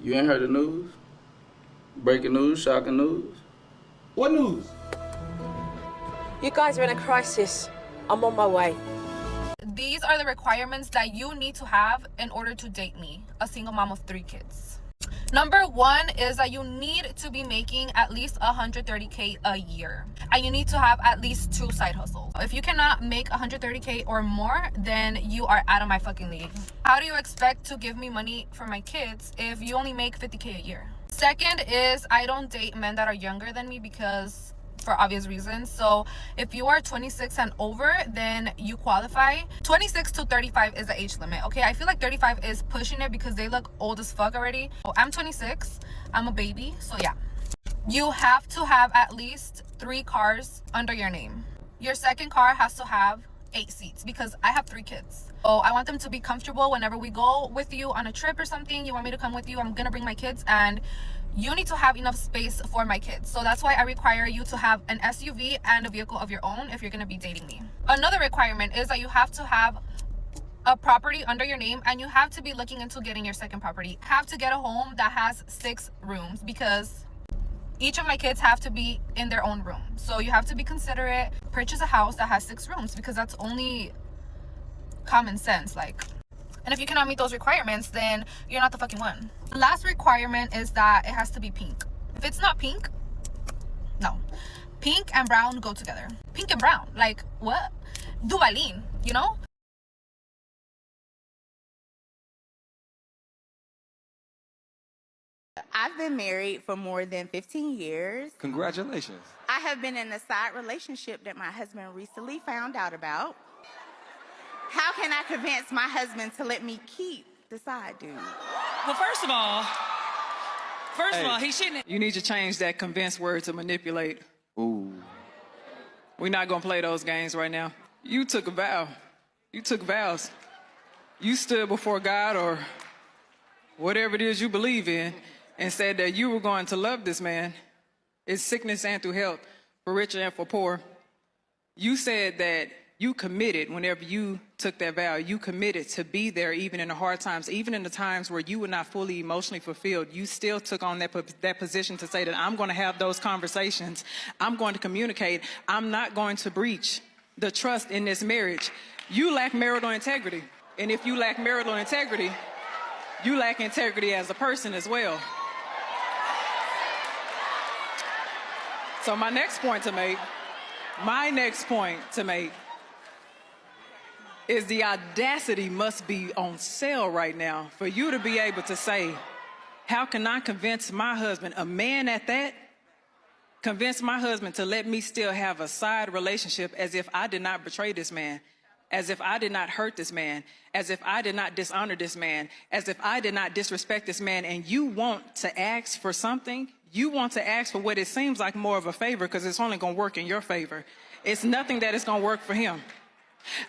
You ain't heard the news? Breaking news, shocking news. What news? You guys are in a crisis. I'm on my way. These are the requirements that you need to have in order to date me, a single mom of 3 kids. Number 1 is that you need to be making at least 130K a year, and you need to have at least 2 side hustles. If you cannot make 130K or more, then you are out of my fucking league. How do you expect to give me money for my kids if you only make 50K a year? Second is I don't date men that are younger than me because for obvious reasons. So if you are 26 and over, then you qualify. 26 to 35 is the age limit. Okay, I feel like 35 is pushing it because they look old as fuck already. So I'm 26, I'm a baby, so yeah. You have to have at least 3 cars under your name. Your second car has to have 8 seats because I have 3 kids. So I want them to be comfortable whenever we go with you on a trip or something. You want me to come with you, I'm gonna bring my kids, and you need to have enough space for my kids. So that's why I require you to have an SUV and a vehicle of your own if you're gonna be dating me. Another requirement is that you have to have a property under your name, and you have to be looking into getting your second property. Have to get a home that has 6 rooms because each of my kids have to be in their own room. So you have to be considerate. Purchase a house that has 6 rooms because that's only common sense, like. And if you cannot meet those requirements, then you're not the fucking one. The last requirement is that it has to be pink. If it's not pink, no. Pink and brown go together. Pink and brown, like what? Duvalin, you know? I've been married for more than 15 years. Congratulations. I have been in a side relationship that my husband recently found out about. How can I convince my husband to let me keep the side dude? Well, first of all, he shouldn't. You need to change that convince word to manipulate. Ooh. We're not gonna play those games right now. You took a vow. You took vows. You stood before God or whatever it is you believe in and said that you were going to love this man in sickness and through health, for rich and for poor. You said that you committed whenever you took that vow. You committed to be there even in the hard times, even in the times where you were not fully emotionally fulfilled. You still took on that position to say that I'm going to have those conversations. I'm going to communicate. I'm not going to breach the trust in this marriage. You lack marital integrity. And if you lack marital integrity, you lack integrity as a person as well. So my next point to make is the audacity must be on sale right now for you to be able to say, how can I convince my husband, a man at that, convince my husband to let me still have a side relationship as if I did not betray this man, as if I did not hurt this man, as if I did not dishonor this man, as if I did not disrespect this man, and you want to ask for something? You want to ask for what it seems like more of a favor because it's only going to work in your favor. It's nothing that is going to work for him.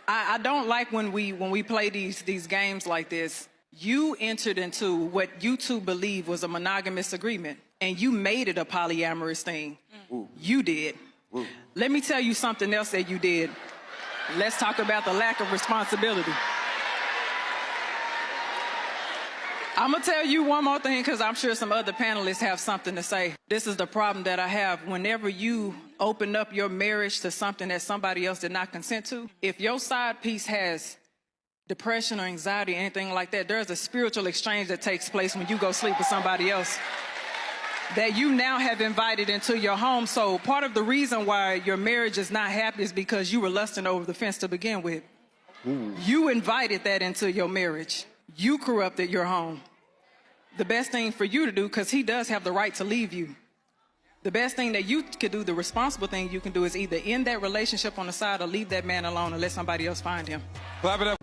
I don't like when we play these games like this. You entered into what you two believe was a monogamous agreement, and you made it a polyamorous thing. Ooh. You did. Ooh. Let me tell you something else that you did. Let's talk about the lack of responsibility. I'm gonna tell you one more thing because I'm sure some other panelists have something to say. This is the problem that I have. Whenever you open up your marriage to something that somebody else did not consent to, if your side piece has depression or anxiety or anything like that, there's a spiritual exchange that takes place when you go sleep with somebody else that you now have invited into your home. So part of the reason why your marriage is not happy is because you were lusting over the fence to begin with. Ooh. You invited that into your marriage. You corrupted your home. The best thing for you to do, because he does have the right to leave you, the best thing that you could do, the responsible thing you can do, is either end that relationship on the side or leave that man alone and let somebody else find him. Clap it up.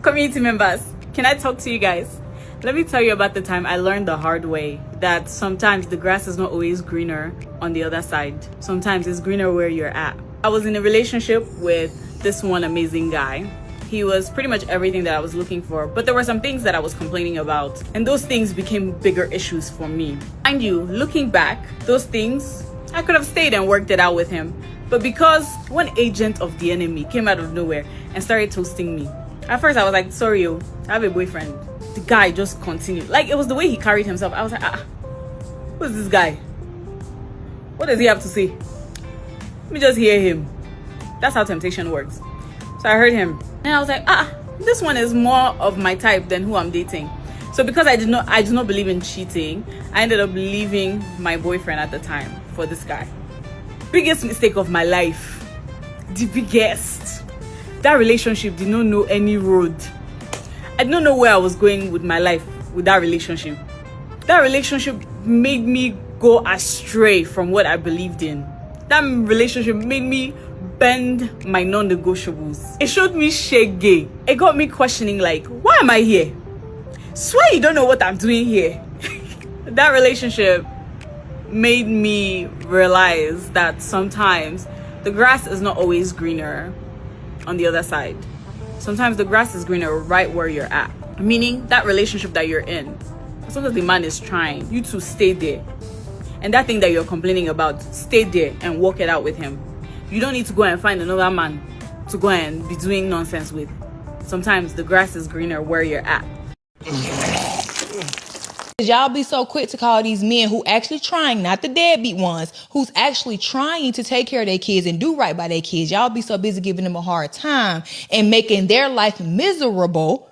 Community members, can I talk to you guys? Let me tell you about the time I learned the hard way that sometimes the grass is not always greener on the other side. Sometimes it's greener where you're at. I was in a relationship with this one amazing guy. He was pretty much everything that I was looking for, but there were some things that I was complaining about, and those things became bigger issues for me. Mind you, looking back, those things, I could have stayed and worked it out with him, But because one agent of the enemy came out of nowhere and started toasting me, at first I was like, sorry, yo, I have a boyfriend. The guy just continued. Like, it was the way he carried himself. I was like, who is this guy? What does he have to say? Let me just hear him. That's how temptation works. So I heard him. And I was like, this one is more of my type than who I'm dating. So because I do not believe in cheating, I ended up leaving my boyfriend at the time for this guy. Biggest mistake of my life. The biggest. That relationship did not know any road. I didn't know where I was going with my life with that relationship. That relationship made me go astray from what I believed in. That relationship made me bend my non-negotiables. It showed me shege. It got me questioning, like, why am I here? Swear you don't know what I'm doing here. That relationship made me realize that sometimes the grass is not always greener on the other side. Sometimes the grass is greener right where you're at. Meaning that relationship that you're in, as long as the man is trying, you to stay there. And that thing that you're complaining about, stay there and work it out with him. You don't need to go and find another man to go and be doing nonsense with. Sometimes the grass is greener where you're at. Y'all be so quick to call these men who actually trying, not the deadbeat ones, who's actually trying to take care of their kids and do right by their kids. Y'all be so busy giving them a hard time and making their life miserable,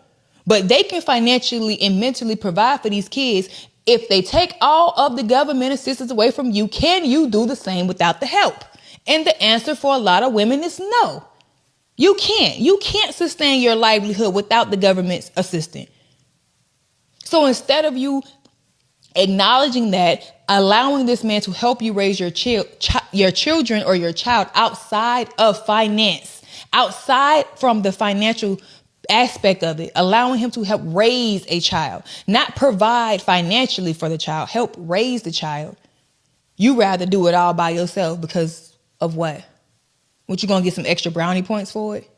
but they can financially and mentally provide for these kids. If they take all of the government assistance away from you, can you do the same without the help? And the answer for a lot of women is no. You can't. You can't sustain your livelihood without the government's assistance. So instead of you acknowledging that, allowing this man to help you raise your children or your child outside of finance, outside from the financial aspect of it, allowing him to help raise a child, not provide financially for the child, help raise the child. You rather do it all by yourself because of what? What, you gonna get some extra brownie points for it?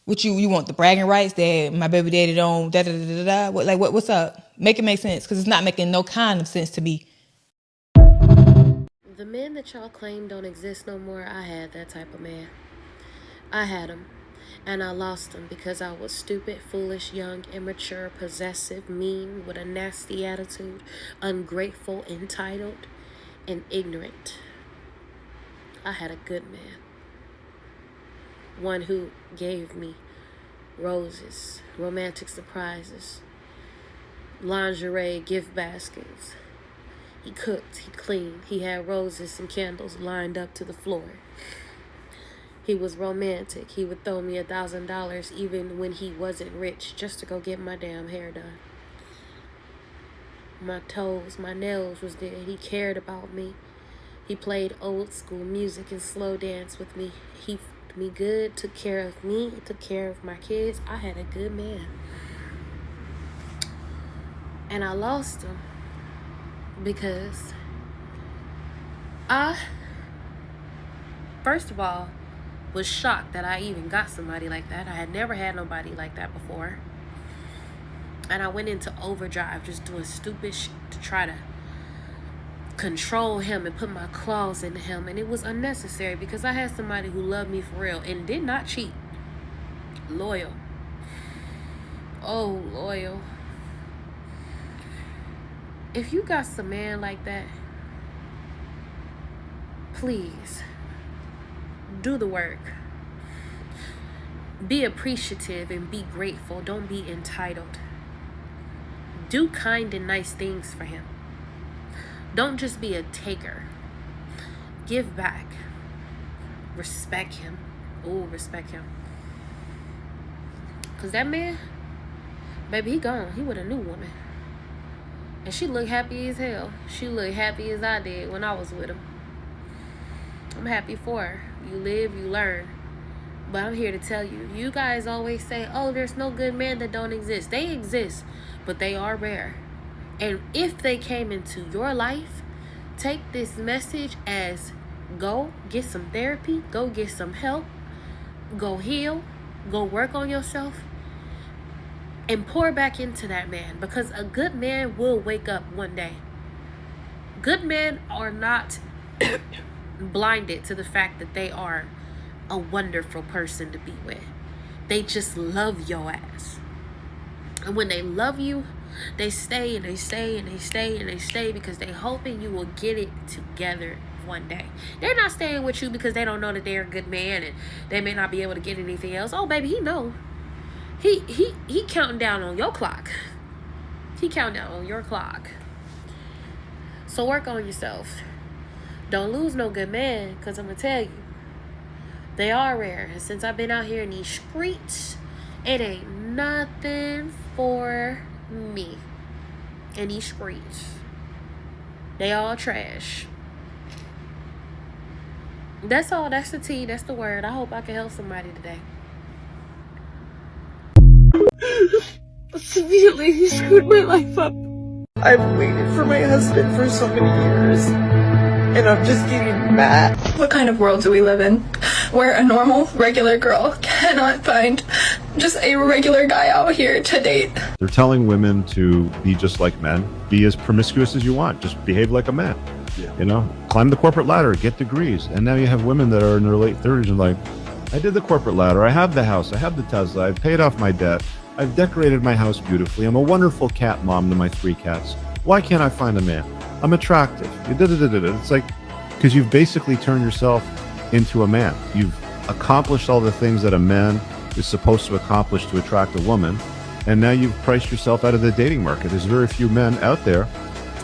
What you want the bragging rights that my baby daddy don't da da da da da? What's up? Make it make sense, because it's not making no kind of sense to me. The men that y'all claim don't exist no more, I had that type of man. I had him, and I lost him because I was stupid, foolish, young, immature, possessive, mean, with a nasty attitude, ungrateful, entitled, and ignorant. I had a good man. One who gave me roses, romantic surprises, lingerie, gift baskets. He cooked, he cleaned, he had roses and candles lined up to the floor. He was romantic. He would throw me $1,000 even when he wasn't rich just to go get my damn hair done. My toes, my nails was there. He cared about me. He played old school music and slow dance with me. He me good, took care of me, took care of my kids. I had a good man. And I lost him because I, first of all, was shocked that I even got somebody like that. I had never had nobody like that before. And I went into overdrive just doing stupid shit to try to control him and put my claws into him, and it was unnecessary because I had somebody who loved me for real and did not cheat. Loyal. Oh, loyal. If you got some man like that, please do the work. Be appreciative and be grateful. Don't be entitled. Do kind and nice things for him. Don't just be a taker. Give back. Respect him. Oh, respect him. Because that man, baby, he gone. He with a new woman. And she looked happy as hell. She looked happy as I did when I was with him. I'm happy for her. You live, you learn. But I'm here to tell you, you guys always say, oh, there's no good men that don't exist. They exist, but they are rare. And if they came into your life, take this message as go get some therapy, go get some help, go heal, go work on yourself, and pour back into that man, because a good man will wake up one day. Good men are not blinded to the fact that they are a wonderful person to be with. They just love your ass. And when they love you, they stay and they stay and they stay and they stay because they hoping you will get it together one day. They're not staying with you because they don't know that they're a good man and they may not be able to get anything else. Oh, baby, he know. He counting down on your clock. He counting down on your clock. So work on yourself. Don't lose no good man, because I'm going to tell you, they are rare. And since I've been out here in these streets, it ain't nothing for me in these streets. They all trash. That's all. That's the tea. That's the word. I hope I can help somebody today. Severely, he screwed my life up. I've waited for my husband for so many years, and I'm just getting mad. What kind of world do we live in where a normal, regular girl cannot find just a regular guy out here to date? They're telling women to be just like men, be as promiscuous as you want, just behave like a man. Yeah. You know, climb the corporate ladder, get degrees. And now you have women that are in their late 30s and like, I did the corporate ladder, I have the house, I have the Tesla, I've paid off my debt, I've decorated my house beautifully, I'm a wonderful cat mom to my 3 cats. Why can't I find a man? I'm attractive. It's like, because you've basically turned yourself into a man. You've accomplished all the things that a man is supposed to accomplish to attract a woman, and now you've priced yourself out of the dating market. There's very few men out there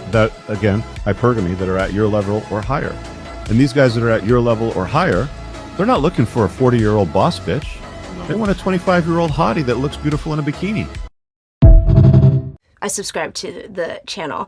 that, again, hypergamy, that are at your level or higher. And these guys that are at your level or higher, they're not looking for a 40-year-old boss bitch. They want a 25-year-old hottie that looks beautiful in a bikini. I subscribe to the channel.